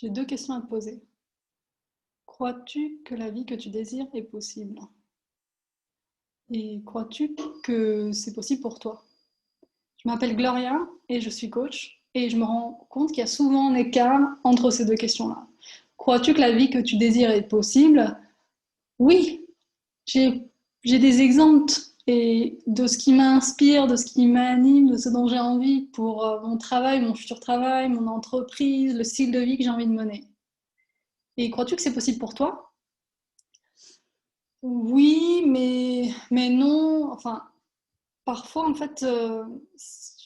J'ai deux questions à te poser. Crois-tu que la vie que tu désires est possible? Et crois-tu que c'est possible pour toi? Je m'appelle Gloria et je suis coach et je me rends compte qu'il y a souvent un écart entre ces deux questions-là. Crois-tu que la vie que tu désires est possible? Oui, j'ai des exemples et de ce qui m'inspire, de ce qui m'anime, de ce dont j'ai envie pour mon travail, mon futur travail, mon entreprise, le style de vie que j'ai envie de mener. Et crois-tu que c'est possible pour toi? Oui, mais non. Enfin, parfois, en fait,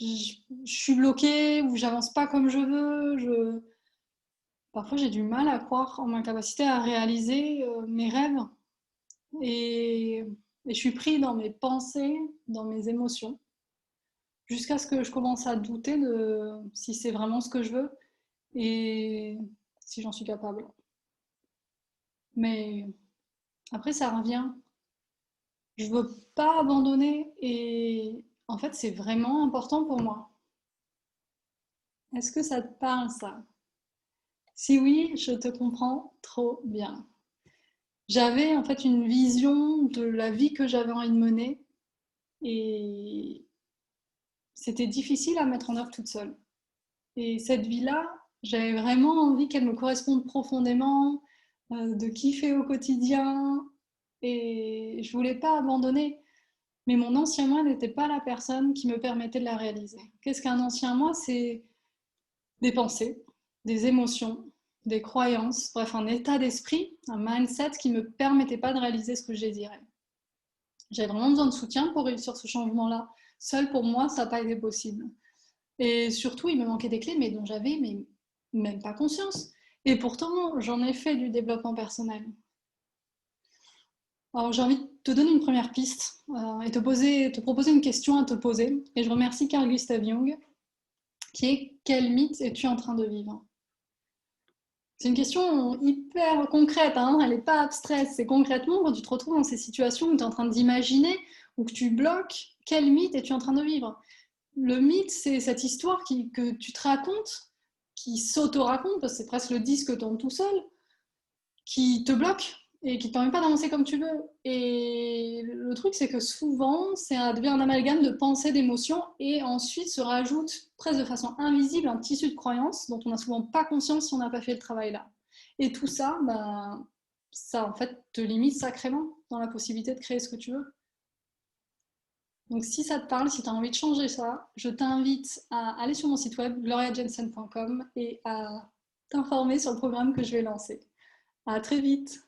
je suis bloquée ou j'avance pas comme je veux. Parfois, j'ai du mal à croire en ma capacité à réaliser mes rêves. Et, et je suis pris dans mes pensées, dans mes émotions, jusqu'à ce que je commence à douter de si c'est vraiment ce que je veux et si j'en suis capable. Mais après, ça revient. Je veux pas abandonner et en fait, c'est vraiment important pour moi. Est-ce que ça te parle, ça? Si oui, je te comprends trop bien. J'avais en fait une vision de la vie que j'avais envie de mener et c'était difficile à mettre en œuvre toute seule. Et cette vie-là, j'avais vraiment envie qu'elle me corresponde profondément, de kiffer au quotidien et je voulais pas abandonner. Mais mon ancien moi n'était pas la personne qui me permettait de la réaliser. Qu'est-ce qu'un ancien moi? C'est des pensées, des émotions, des croyances, bref, un état d'esprit, un mindset qui ne me permettait pas de réaliser ce que je désirais. J'avais vraiment besoin de soutien pour réussir ce changement-là. Seul pour moi, ça n'a pas été possible. Et surtout, il me manquait des clés, mais dont j'avais même pas conscience. Et pourtant, j'en ai fait du développement personnel. Alors, j'ai envie de te donner une première piste et te proposer une question à te poser. Et je remercie Carl Gustav Jung, qui est: quel mythe es-tu en train de vivre? C'est une question hyper concrète, hein, elle n'est pas abstraite. C'est concrètement quand tu te retrouves dans ces situations où tu es en train d'imaginer ou que tu bloques, quel mythe es-tu en train de vivre? Le mythe, c'est cette histoire que tu te racontes, qui s'auto-raconte, parce que c'est presque le disque que tu tournes tout seul, qui te bloque et qui ne te permet pas d'avancer comme tu veux. Et le truc, c'est que souvent, ça devient un amalgame de pensées, d'émotions, et ensuite se rajoute presque de façon invisible un tissu de croyances dont on n'a souvent pas conscience si on n'a pas fait le travail là. Et tout ça, ben, ça en fait te limite sacrément dans la possibilité de créer ce que tu veux. Donc si ça te parle, si tu as envie de changer ça, je t'invite à aller sur mon site web gloriajensen.com et à t'informer sur le programme que je vais lancer. À très vite!